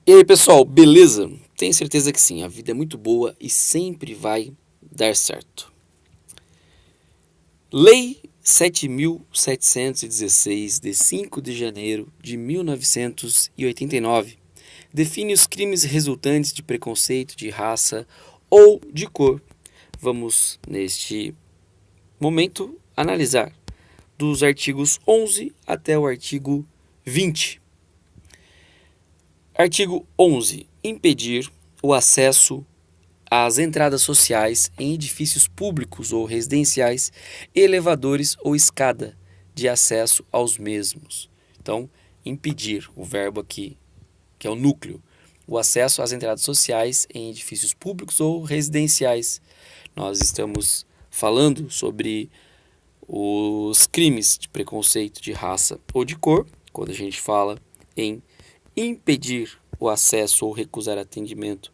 E aí, pessoal, beleza? Tenho certeza que sim, a vida é muito boa e sempre vai dar certo. Lei 7.716, de 5 de janeiro de 1989, define os crimes resultantes de preconceito de raça ou de cor. Vamos, neste momento, analisar dos artigos 11 até o artigo 20. Artigo 11. Impedir o acesso às entradas sociais em edifícios públicos ou residenciais, elevadores ou escada de acesso aos mesmos. Então, impedir, o verbo aqui, que é o núcleo, o acesso às entradas sociais em edifícios públicos ou residenciais. Nós estamos falando sobre os crimes de preconceito de raça ou de cor, quando a gente fala em impedir o acesso ou recusar atendimento,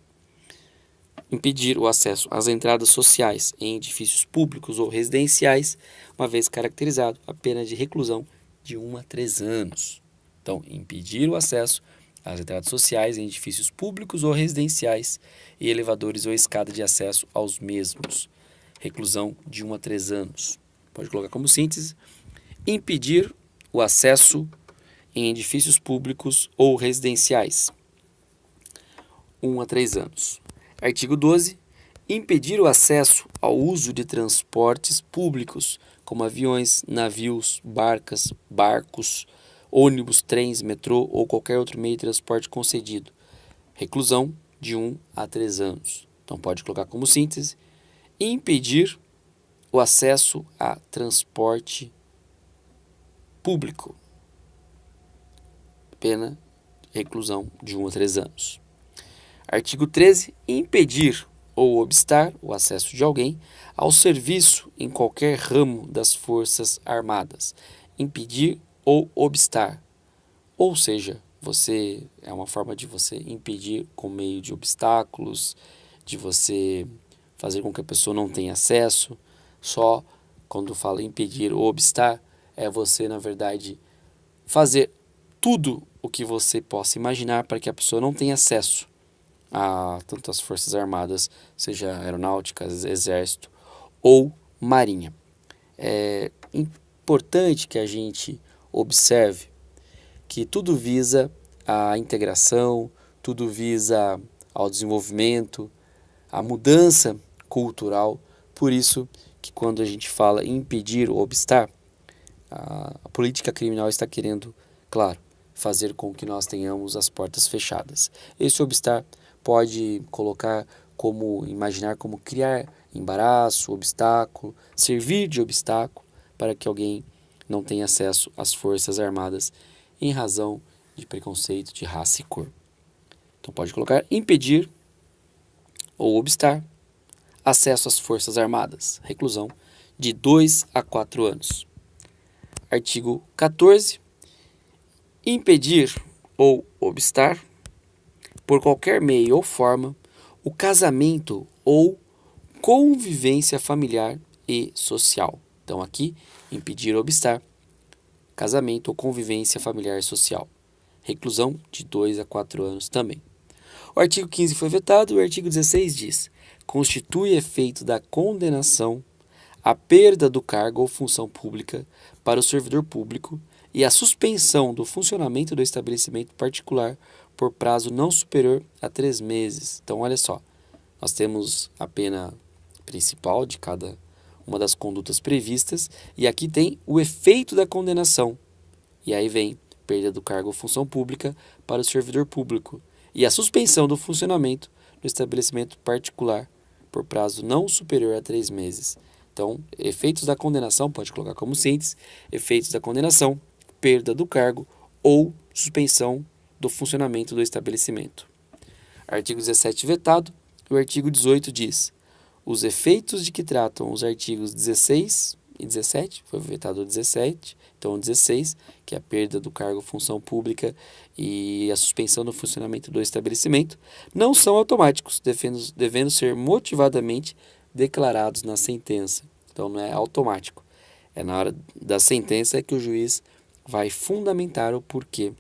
impedir o acesso às entradas sociais em edifícios públicos ou residenciais, uma vez caracterizado, a pena de reclusão de 1 a 3 anos. Então, impedir o acesso às entradas sociais em edifícios públicos ou residenciais e elevadores ou escada de acesso aos mesmos. Reclusão de 1 a 3 anos. Pode colocar como síntese: impedir o acesso em edifícios públicos ou residenciais. 1 a 3 anos. Artigo 12. Impedir o acesso ao uso de transportes públicos, como aviões, navios, barcos, ônibus, trens, metrô ou qualquer outro meio de transporte concedido. Reclusão de 1 a 3 anos. Então pode colocar como síntese: impedir o acesso a transporte público. Pena reclusão de 1 a 3 anos. Artigo 13. Impedir ou obstar o acesso de alguém ao serviço em qualquer ramo das Forças Armadas. Impedir ou obstar. Ou seja, é uma forma de você impedir com meio de obstáculos, de você fazer com que a pessoa não tenha acesso. Só quando fala impedir ou obstar, é você, na verdade, fazer tudo o que você possa imaginar para que a pessoa não tenha acesso a tanto as Forças Armadas, seja aeronáutica, exército ou marinha. É importante que a gente observe que tudo visa a integração, tudo visa ao desenvolvimento, a mudança cultural. Por isso que quando a gente fala em impedir ou obstar, a política criminal está querendo, claro, fazer com que nós tenhamos as portas fechadas. Esse obstar pode imaginar como criar embaraço, obstáculo, servir de obstáculo para que alguém não tenha acesso às Forças Armadas em razão de preconceito de raça e cor. Então pode colocar impedir ou obstar acesso às Forças Armadas, reclusão de 2 a 4 anos. Artigo 14. Impedir ou obstar, por qualquer meio ou forma, o casamento ou convivência familiar e social. Então aqui, impedir ou obstar, casamento ou convivência familiar e social. Reclusão de 2 a 4 anos também. O artigo 15 foi vetado. O artigo 16 diz: constitui efeito da condenação a perda do cargo ou função pública para o servidor público e a suspensão do funcionamento do estabelecimento particular por prazo não superior a 3 meses. Então, olha só, nós temos a pena principal de cada uma das condutas previstas e aqui tem o efeito da condenação. E aí vem perda do cargo ou função pública para o servidor público e a suspensão do funcionamento do estabelecimento particular por prazo não superior a 3 meses. Então, efeitos da condenação, pode colocar como síntese: efeitos da condenação, perda do cargo ou suspensão do funcionamento do estabelecimento. Artigo 17 vetado. O artigo 18 diz: os efeitos de que tratam os artigos 16 e 17, foi vetado o 17, então o 16, que é a perda do cargo, função pública e a suspensão do funcionamento do estabelecimento, não são automáticos, devendo ser motivadamente declarados na sentença. Então não é automático. É na hora da sentença que o juiz vai fundamentar o porquê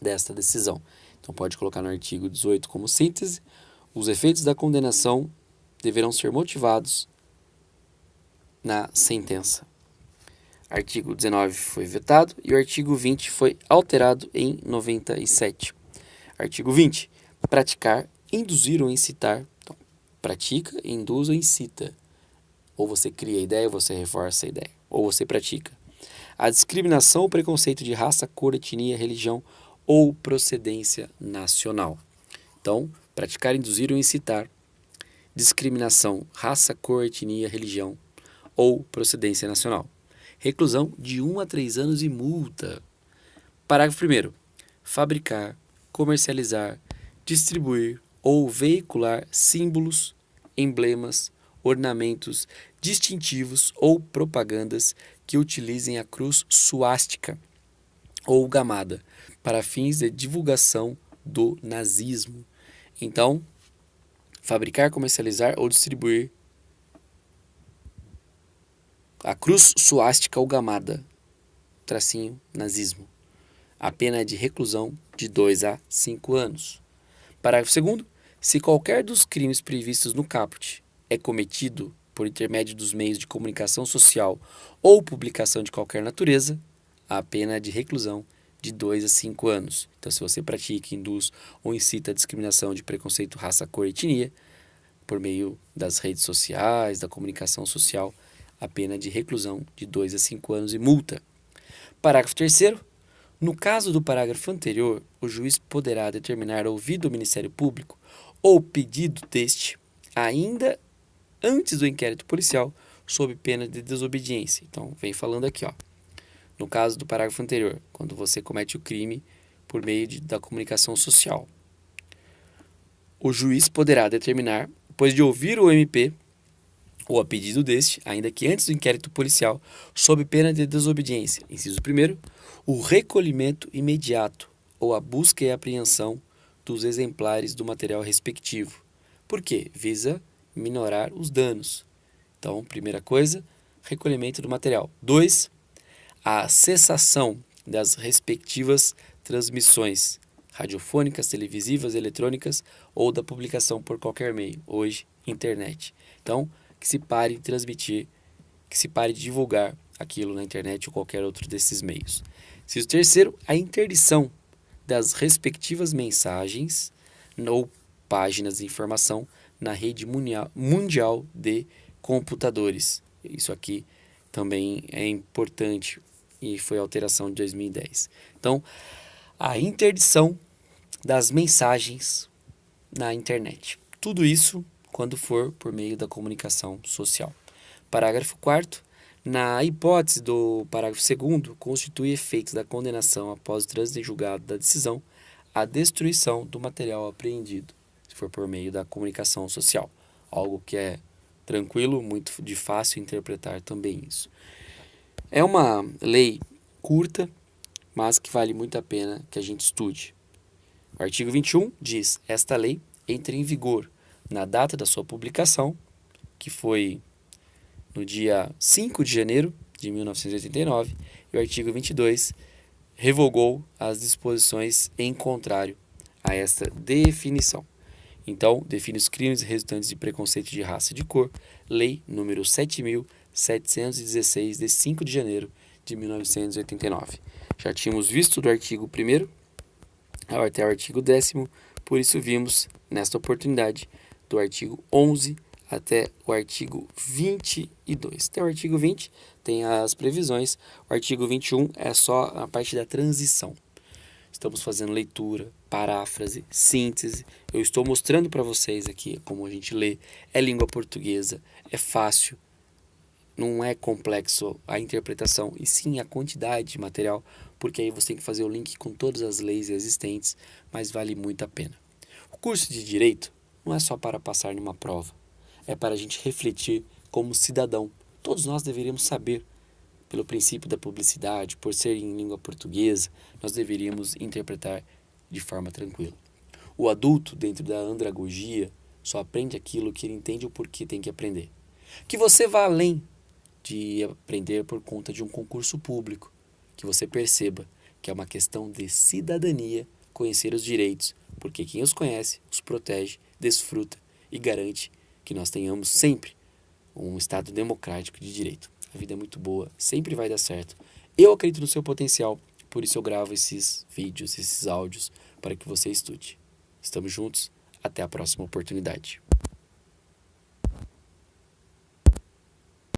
desta decisão. Então pode colocar no artigo 18 como síntese: os efeitos da condenação deverão ser motivados na sentença. Artigo 19 foi vetado e o artigo 20 foi alterado em 97. Artigo 20. Praticar, induzir ou incitar. Então, pratica, induz ou incita. Ou você cria a ideia, ou você reforça a ideia. Ou você pratica. A discriminação ou preconceito de raça, cor, etnia, religião ou procedência nacional. Então, praticar, induzir ou incitar. Discriminação, raça, cor, etnia, religião ou procedência nacional. Reclusão de 1 a 3 anos e multa. Parágrafo 1º. Fabricar, comercializar, distribuir ou veicular símbolos, emblemas, ornamentos distintivos ou propagandas que utilizem a cruz suástica ou gamada para fins de divulgação do nazismo. Então, fabricar, comercializar ou distribuir a cruz suástica ou gamada, tracinho, nazismo. A pena é de reclusão de 2 a 5 anos. Parágrafo 2º. Se qualquer dos crimes previstos no caput é cometido por intermédio dos meios de comunicação social ou publicação de qualquer natureza, a pena é de reclusão de 2 a 5 anos. Então, se você pratica, induz ou incita a discriminação de preconceito, raça, cor e etnia, por meio das redes sociais, da comunicação social, a pena é de reclusão de 2 a 5 anos e multa. Parágrafo 3º. No caso do parágrafo anterior, o juiz poderá determinar ouvido do Ministério Público ou pedido deste, ainda antes do inquérito policial, sob pena de desobediência. Então, vem falando aqui, ó. No caso do parágrafo anterior, quando você comete o crime por meio da comunicação social, o juiz poderá determinar, depois de ouvir o MP, ou a pedido deste, ainda que antes do inquérito policial, sob pena de desobediência. Inciso 1º, o recolhimento imediato ou a busca e apreensão dos exemplares do material respectivo. Por quê? Visa minorar os danos. Então, primeira coisa, recolhimento do material. 2, a cessação das respectivas transmissões radiofônicas, televisivas, eletrônicas ou da publicação por qualquer meio, hoje, internet. Então, que se pare de transmitir, que se pare de divulgar aquilo na internet ou qualquer outro desses meios. Inciso 3º, a interdição das respectivas mensagens ou páginas de informação na rede mundial de computadores. Isso aqui também é importante e foi alteração de 2010. Então, a interdição das mensagens na internet. Tudo isso quando for por meio da comunicação social. Parágrafo 4º. Na hipótese do parágrafo 2º, constitui efeitos da condenação após o trânsito em julgado da decisão a destruição do material apreendido, se for por meio da comunicação social. Algo que é tranquilo, muito de fácil interpretar também isso. É uma lei curta, mas que vale muito a pena que a gente estude. O artigo 21 diz: esta lei entra em vigor na data da sua publicação, que foi no dia 5 de janeiro de 1989, e o artigo 22 revogou as disposições em contrário a esta definição. Então, define os crimes resultantes de preconceito de raça e de cor, lei número 7.716, de 5 de janeiro de 1989. Já tínhamos visto do artigo 1º até o artigo 10º, por isso vimos, nesta oportunidade, do artigo 11 até o artigo 22. Até o artigo 20 tem as previsões, o artigo 21 é só a parte da transição. Estamos fazendo leitura, paráfrase, síntese. Eu estou mostrando para vocês aqui como a gente lê. É língua portuguesa, é fácil, não é complexo a interpretação, e sim a quantidade de material, porque aí você tem que fazer o link com todas as leis existentes, mas vale muito a pena. O curso de Direito não é só para passar numa prova, é para a gente refletir como cidadão. Todos nós deveríamos saber, pelo princípio da publicidade, por ser em língua portuguesa, nós deveríamos interpretar de forma tranquila. O adulto, dentro da andragogia, só aprende aquilo que ele entende o porquê tem que aprender. Que você vá além de aprender por conta de um concurso público, que você perceba que é uma questão de cidadania conhecer os direitos, porque quem os conhece, os protege, desfruta e garante que nós tenhamos sempre um Estado democrático de direito. A vida é muito boa, sempre vai dar certo. Eu acredito no seu potencial, por isso eu gravo esses vídeos, esses áudios, para que você estude. Estamos juntos, até a próxima oportunidade.